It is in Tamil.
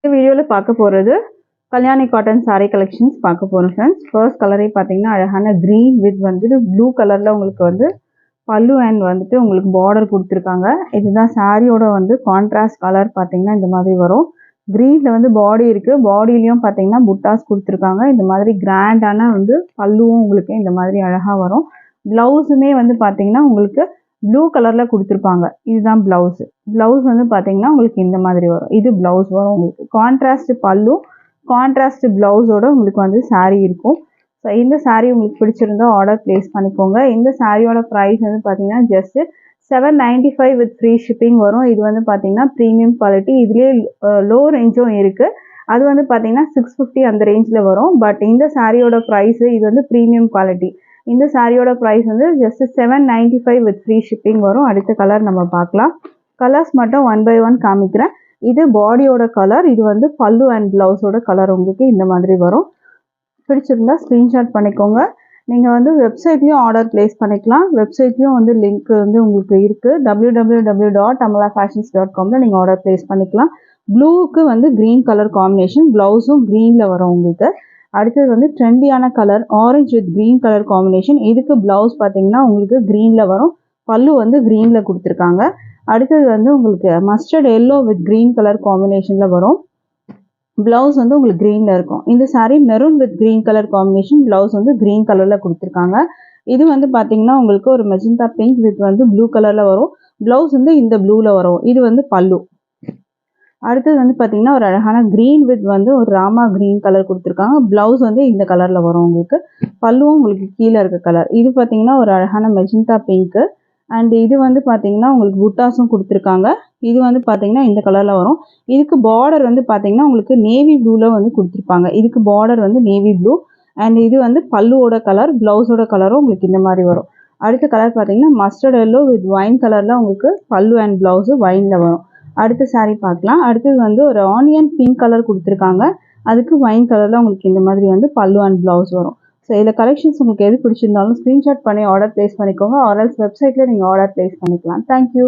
இந்த வீடியோவில் பார்க்க போகிறது கல்யாணி காட்டன் saree கலெக்ஷன்ஸ் பார்க்க போகிறோம் ஃப்ரெண்ட்ஸ். ஃபர்ஸ்ட் கலரே பார்த்தீங்கன்னா அழகான க்ரீன் வித் வந்துட்டு ப்ளூ கலரில் உங்களுக்கு வந்து பல்லு அண்ட் வந்துட்டு உங்களுக்கு பார்டர் கொடுத்துருக்காங்க. இதுதான் சாரியோட வந்து கான்ட்ராஸ்ட் கலர் பார்த்தீங்கன்னா இந்த மாதிரி வரும். க்ரீனில் வந்து பாடி இருக்குது, பாடியிலையும் பார்த்தீங்கன்னா புட்டாஸ் கொடுத்துருக்காங்க. இந்த மாதிரி கிராண்டான வந்து பல்லுவும் உங்களுக்கு இந்த மாதிரி அழகாக வரும். ப்ளவுஸுமே வந்து பார்த்தீங்கன்னா உங்களுக்கு ப்ளூ கலரில் கொடுத்துருப்பாங்க. இதுதான் ப்ளவுஸு. ப்ளவுஸ் வந்து பார்த்தீங்கன்னா உங்களுக்கு இந்த மாதிரி வரும். இது ப்ளவுஸ் வரும் உங்களுக்கு. கான்ட்ராஸ்ட் பல்லு, கான்ட்ராஸ்ட் ப்ளவுஸோட உங்களுக்கு வந்து saree இருக்கும். ஸோ இந்த saree உங்களுக்கு பிடிச்சிருந்தா ஆர்டர் ப்ளேஸ் பண்ணிக்கோங்க. இந்த சாரியோட ப்ரைஸ் வந்து பார்த்தீங்கன்னா ஜஸ்ட் $795 வித் ஃப்ரீ ஷிப்பிங் வரும். இது வந்து பார்த்தீங்கன்னா ப்ரீமியம் குவாலிட்டி. இதுலேயே லோ ரேஞ்சும் இருக்குது. அது வந்து பார்த்தீங்கன்னா 650 அந்த ரேஞ்சில் வரும். பட் இந்த சாரியோட ப்ரைஸு இது வந்து ப்ரீமியம் குவாலிட்டி. இந்த சாரியோட ப்ரைஸ் வந்து ஜஸ்ட் $795 வித் ஃப்ரீ ஷிப்பிங் வரும். அடுத்த கலர் நம்ம பார்க்கலாம். கலர்ஸ் மட்டும் ஒன் பை ஒன் காமிக்கிறேன். இது பாடியோட கலர், இது வந்து பல்லு அண்ட் ப்ளவுஸோட கலர் உங்களுக்கு இந்த மாதிரி வரும். பிடிச்சிருந்தா ஸ்க்ரீன்ஷாட் பண்ணிக்கோங்க. நீங்கள் வந்து வெப்சைட்லேயும் ஆர்டர் ப்ளேஸ் பண்ணிக்கலாம். வெப்சைட்லேயும் வந்து லிங்க் வந்து உங்களுக்கு இருக்குது. www.amalafashions.comல நீங்கள் ஆர்டர் ப்ளேஸ் பண்ணிக்கலாம். ப்ளூவுக்கு வந்து க்ரீன் கலர் காம்பினேஷன், ப்ளவுஸும் க்ரீனில் வரும் உங்களுக்கு. அடுத்தது வந்து ட்ரெண்டியான colour orange with green colour combination. இதுக்கு ப்ளவுஸ் பார்த்தீங்கன்னா உங்களுக்கு க்ரீனில் வரும், பல்லு வந்து க்ரீனில் கொடுத்துருக்காங்க. அடுத்தது வந்து உங்களுக்கு mustard yellow with green colour காம்பினேஷனில் வரும். ப்ளவுஸ் வந்து உங்களுக்கு க்ரீனில் இருக்கும். இந்த saree maroon with green colour combination, blouse வந்து க்ரீன் கலரில் கொடுத்துருக்காங்க. இது வந்து பார்த்தீங்கன்னா உங்களுக்கு ஒரு மெஜந்தா பிங்க் வித் வந்து ப்ளூ கலரில் வரும். ப்ளவுஸ் வந்து இந்த ப்ளூவில் வரும். இது வந்து பல்லு. அடுத்தது வந்து பார்த்தீங்கன்னா ஒரு அழகான க்ரீன் வித் வந்து ஒரு ராமா க்ரீன் கலர் கொடுத்துருக்காங்க. ப்ளவுஸ் வந்து இந்த கலரில் வரும் உங்களுக்கு. பல்லுவும் உங்களுக்கு கீழே இருக்க கலர். இது பார்த்தீங்கன்னா ஒரு அழகான மெஜந்தா பிங்க்கு. அண்ட் இது வந்து பார்த்தீங்கன்னா உங்களுக்கு புட்டாஸும் கொடுத்துருக்காங்க. இது வந்து பார்த்தீங்கன்னா இந்த கலரில் வரும். இதுக்கு பார்டர் வந்து பார்த்தீங்கன்னா உங்களுக்கு நேவி ப்ளூவில் வந்து கொடுத்துருப்பாங்க. இதுக்கு பார்டர் வந்து நேவி ப்ளூ. அண்ட் இது வந்து பல்லுவோட கலர், ப்ளவுஸோட கலரும் உங்களுக்கு இந்த மாதிரி வரும். அடுத்த கலர் பார்த்தீங்கன்னா மஸ்டர்ட் எல்லோ வித் ஒயின் கலரில் உங்களுக்கு பல்லு அண்ட் ப்ளவுஸு ஒயினில் வரும். அடுத்த saree பார்க்கலாம். அடுத்தது வந்து ஒரு ஆனியன் பிங்க் கலர் கொடுத்துருக்காங்க. அதுக்கு ஒயின் கலரில் உங்களுக்கு இந்த மாதிரி வந்து பல்லு அண்ட் ப்ளவுஸ் வரும். ஸோ இதில் கலெக்ஷன்ஸ் உங்களுக்கு எது பிடிச்சிருந்தாலும் ஸ்க்ரீன்ஷாட் பண்ணி ஆர்டர் ப்ளேஸ் பண்ணிக்கோங்க. ஆர்எல்ஸ் வெப்சைட்டில் நீங்கள் ஆர்டர் ப்ளேஸ் பண்ணிக்கலாம். தேங்க்யூ.